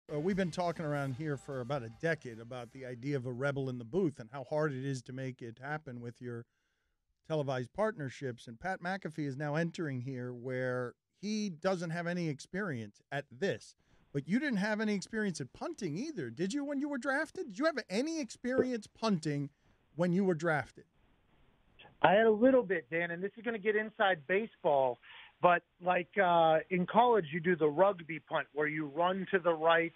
We've been talking around here for about a decade about the idea of a rebel in the booth and how hard it is to make it happen with your televised partnerships. And Pat McAfee is now entering here where he doesn't have any experience at this. But you didn't have any experience at punting either, did you, when you were drafted? Did you have any experience punting when you were drafted? I had a little bit, Dan, and this is going to get inside baseball. But like in college, you do the rugby punt where you run to the right,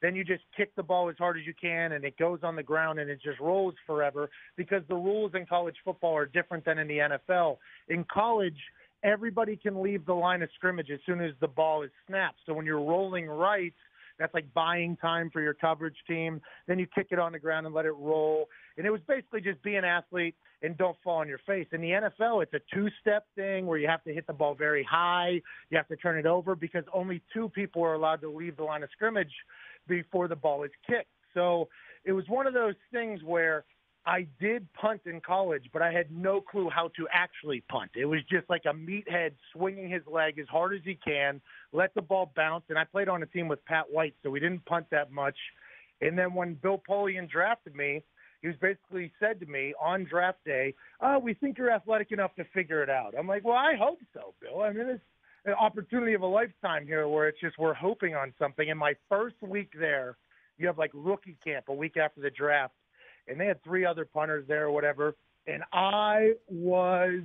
then you just kick the ball as hard as you can, and it goes on the ground, and it just rolls forever because the rules in college football are different than in the NFL. In college, everybody can leave the line of scrimmage as soon as the ball is snapped. So when you're rolling right, that's like buying time for your coverage team. Then you kick it on the ground and let it roll. And it was basically just be an athlete and don't fall on your face. In the NFL, it's a two-step thing where you have to hit the ball very high. You have to turn it over because only two people are allowed to leave the line of scrimmage before the ball is kicked. So it was one of those things where I did punt in college, but I had no clue how to actually punt. It was just like a meathead swinging his leg as hard as he can, let the ball bounce. And I played on a team with Pat White, so we didn't punt that much. And then when Bill Polian drafted me, he was basically said to me on draft day, "Oh, we think you're athletic enough to figure it out." I'm like, "Well, I hope so, Bill. I mean, it's an opportunity of a lifetime here where it's just we're hoping on something." In my first week there, you have like rookie camp a week after the draft, and they had 3 other punters there or whatever, and I was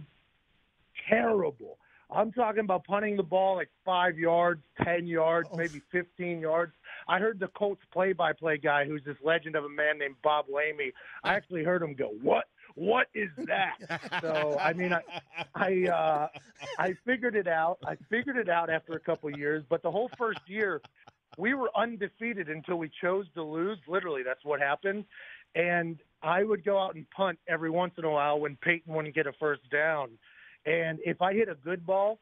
terrible. I'm talking about punting the ball like 5 yards, 10 yards, maybe 15 yards. I heard the Colts play-by-play guy, who's this legend of a man named Bob Lamey. I actually heard him go, "What is that?" So I mean, I figured it out. I figured it out after a couple of years. But the whole first year, we were undefeated until we chose to lose. Literally, that's what happened. And I would go out and punt every once in a while when Peyton wouldn't get a first down. And if I hit a good ball,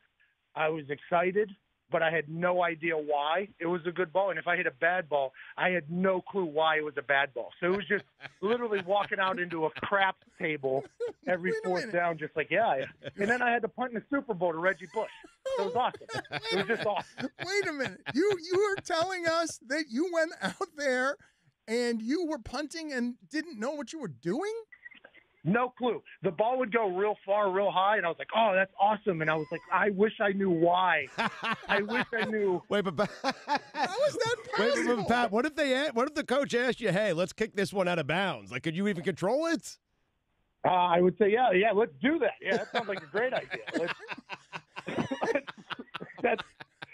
I was excited, but I had no idea why it was a good ball. And if I hit a bad ball, I had no clue why it was a bad ball. So it was just literally walking out into a craps table every fourth down, just like, yeah. And then I had to punt in the Super Bowl to Reggie Bush. So it was awesome. It was just awesome. Wait a minute. You were telling us that you went out there and you were punting and didn't know what you were doing? No clue. The ball would go real far, real high, and I was like, "Oh, that's awesome!" And I was like, "I wish I knew why. I wish I knew." Wait, but how is that possible? Wait, Pat, what if the coach asked you, "Hey, let's kick this one out of bounds"? Like, could you even control it? I would say, yeah, let's do that. Yeah, that sounds like a great idea.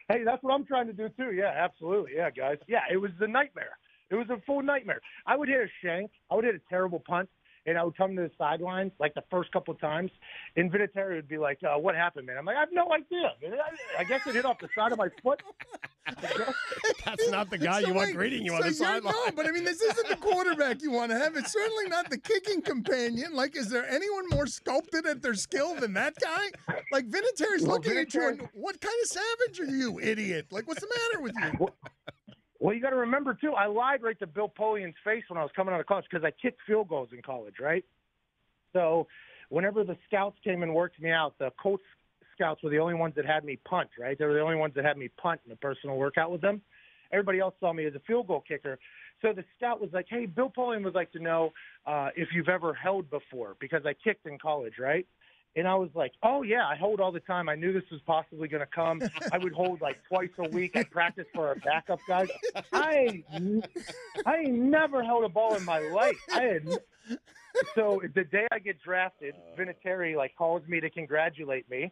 That's what I'm trying to do too. Yeah, absolutely. Yeah, guys. Yeah, it was a nightmare. It was a full nightmare. I would hit a shank. I would hit a terrible punt. And I would come to the sidelines like the first couple of times, and Vinatieri would be like, "What happened, man?" I'm like, "I have no idea. I guess it hit off the side of my foot." That's not the guy you want greeting you on the sideline. No, but I mean, this isn't the quarterback you want to have. It's certainly not the kicking companion. Like, is there anyone more sculpted at their skill than that guy? Like, Vinatieri's looking at you and, "What kind of savage are you, idiot? Like, what's the matter with you?" Well, you got to remember, too, I lied right to Bill Polian's face when I was coming out of college because I kicked field goals in college, right? So whenever the scouts came and worked me out, the Colts scouts were the only ones that had me punt, right? They were the only ones that had me punt in a personal workout with them. Everybody else saw me as a field goal kicker. So the scout was like, "Hey, Bill Polian would like to know if you've ever held before," because I kicked in college, right? And I was like, "Oh, yeah, I hold all the time. I knew this was possibly going to come. I would hold like twice a week. I practiced for our backup guys. I ain't never held a ball in my life. So the day I get drafted, Vinatieri like calls me to congratulate me.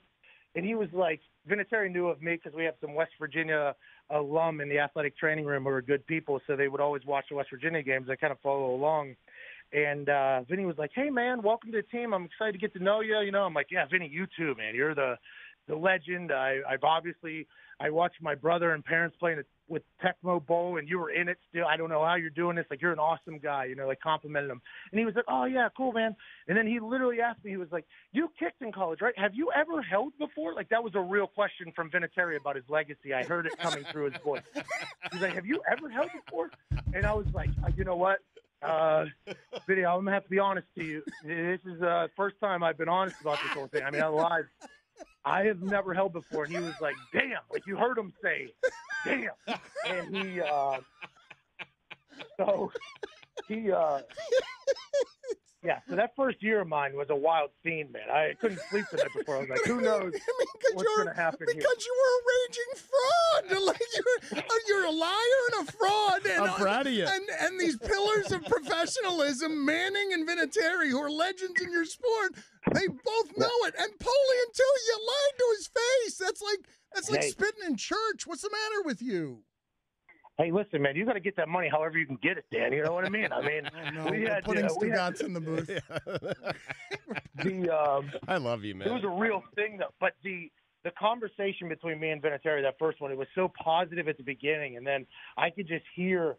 And he was like, Vinatieri knew of me because we have some West Virginia alum in the athletic training room who are good people. So they would always watch the West Virginia games. I kind of follow along. And Vinny was like, "Hey, man, welcome to the team. I'm excited to get to know you." You know, I'm like, "Yeah, Vinny, you too, man. You're the legend. I watched my brother and parents playing with Tecmo Bowl, and you were in it still. I don't know how you're doing this. Like, you're an awesome guy," you know, like complimented him. And he was like, "Oh, yeah, cool, man." And then he literally asked me, he was like, "You kicked in college, right? Have you ever held before?" Like, that was a real question from Vinatieri about his legacy. I heard it coming through his voice. He's like, "Have you ever held before?" And I was like, "You know what? Vinny, I'm going to have to be honest to you. This is the first time I've been honest about this whole thing. I mean, I have never held before." And he was like, "Damn," like you heard him say, "Damn." And So he, yeah. So that first year of mine was a wild scene, man. I couldn't sleep the night before. I was like, who knows what's going to happen here? Because you were a raging fraud. Like you're a liar and a fraud. And, I'm proud of you. And these pillars of professionalism, Manning and Vinatieri, who are legends in your sport, they both know it. And Polian too. You lied to his face. That's like spitting in church. What's the matter with you? Hey, listen, man, you got to get that money however you can get it, Dan. You know what I mean? I mean, we had putting Stugatz in the booth. I love you, man. It was a real thing, though. But the conversation between me and Vinatieri, that first one, it was so positive at the beginning, and then I could just hear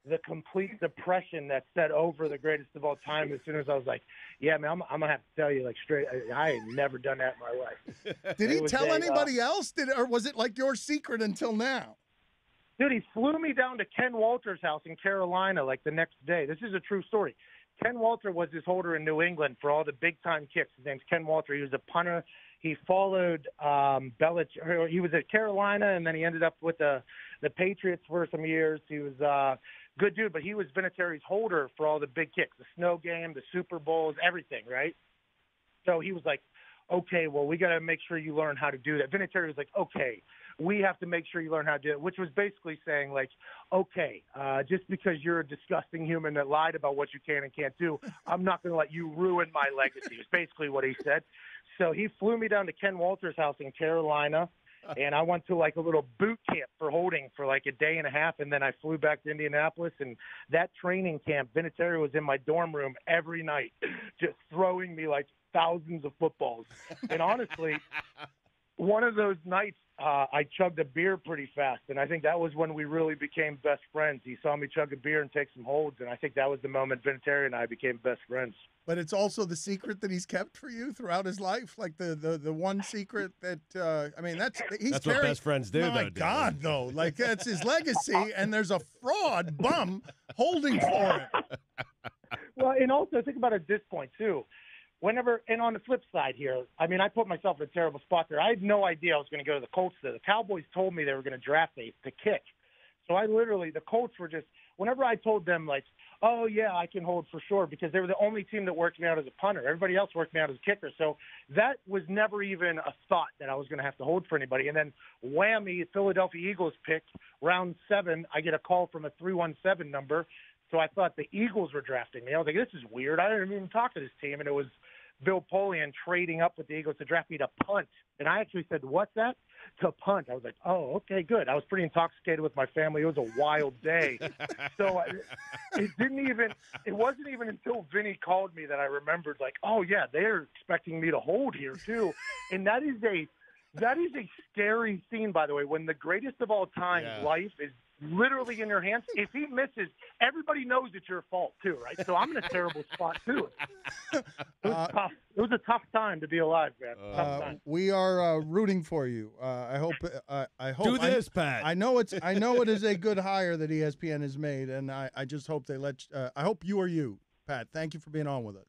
the complete depression that set over the greatest of all time as soon as I was like, yeah, man, I'm going to have to tell you, like, straight, I ain't never done that in my life. Did he tell anybody else? Or was it like your secret until now? Dude, he flew me down to Ken Walter's house in Carolina like the next day. This is a true story. Ken Walter was his holder in New England for all the big-time kicks. His name's Ken Walter. He was a punter. He followed Belichick. He was at Carolina, and then he ended up with the Patriots for some years. He was a good dude, but he was Vinatieri's holder for all the big kicks, the snow game, the Super Bowls, everything, right? So he was like, okay, well, we got to make sure you learn how to do that. Vinatieri was like, okay, we have to make sure you learn how to do it, which was basically saying, like, okay, just because you're a disgusting human that lied about what you can and can't do, I'm not going to let you ruin my legacy, is basically what he said. So he flew me down to Ken Walter's house in Carolina, and I went to, like, a little boot camp for holding for, like, a day and a half, and then I flew back to Indianapolis. And that training camp, Vinatieri was in my dorm room every night just throwing me, like, thousands of footballs. And honestly, one of those nights, I chugged a beer pretty fast, and I think that was when we really became best friends. He saw me chug a beer and take some holds, and I think that was the moment Vinatieri and I became best friends. But it's also the secret that he's kept for you throughout his life, like the one secret that I mean, that's what best friends do. My though, God, though, like that's his legacy, and there's a fraud bum holding for it. Well, and also think about it at this point too. Whenever, and on the flip side here, I mean, I put myself in a terrible spot there. I had no idea I was going to go to the Colts. The Cowboys told me they were going to draft me to kick. So the Colts were just, whenever I told them, like, oh, yeah, I can hold for sure, because they were the only team that worked me out as a punter. Everybody else worked me out as a kicker. So that was never even a thought that I was going to have to hold for anybody. And then whammy, Philadelphia Eagles pick, round 7, I get a call from a 317 number. So I thought the Eagles were drafting me. I was like, this is weird. I didn't even talk to this team. And it was Bill Polian trading up with the Eagles to draft me to punt. And I actually said, what's that? To punt. I was like, oh, okay, good. I was pretty intoxicated with my family. It was a wild day. So it wasn't even until Vinny called me that I remembered, like, oh, yeah, they're expecting me to hold here too. And that is a scary scene, by the way, when the greatest of all time life is literally in your hands. If he misses, everybody knows it's your fault too, right? So I'm in a terrible spot too. It was tough. It was a tough time to be alive, man. Tough time. We are rooting for you. I hope. Do this, Pat. I know it is a good hire that ESPN has made, and I just hope they let. I hope you are you, Pat. Thank you for being on with us.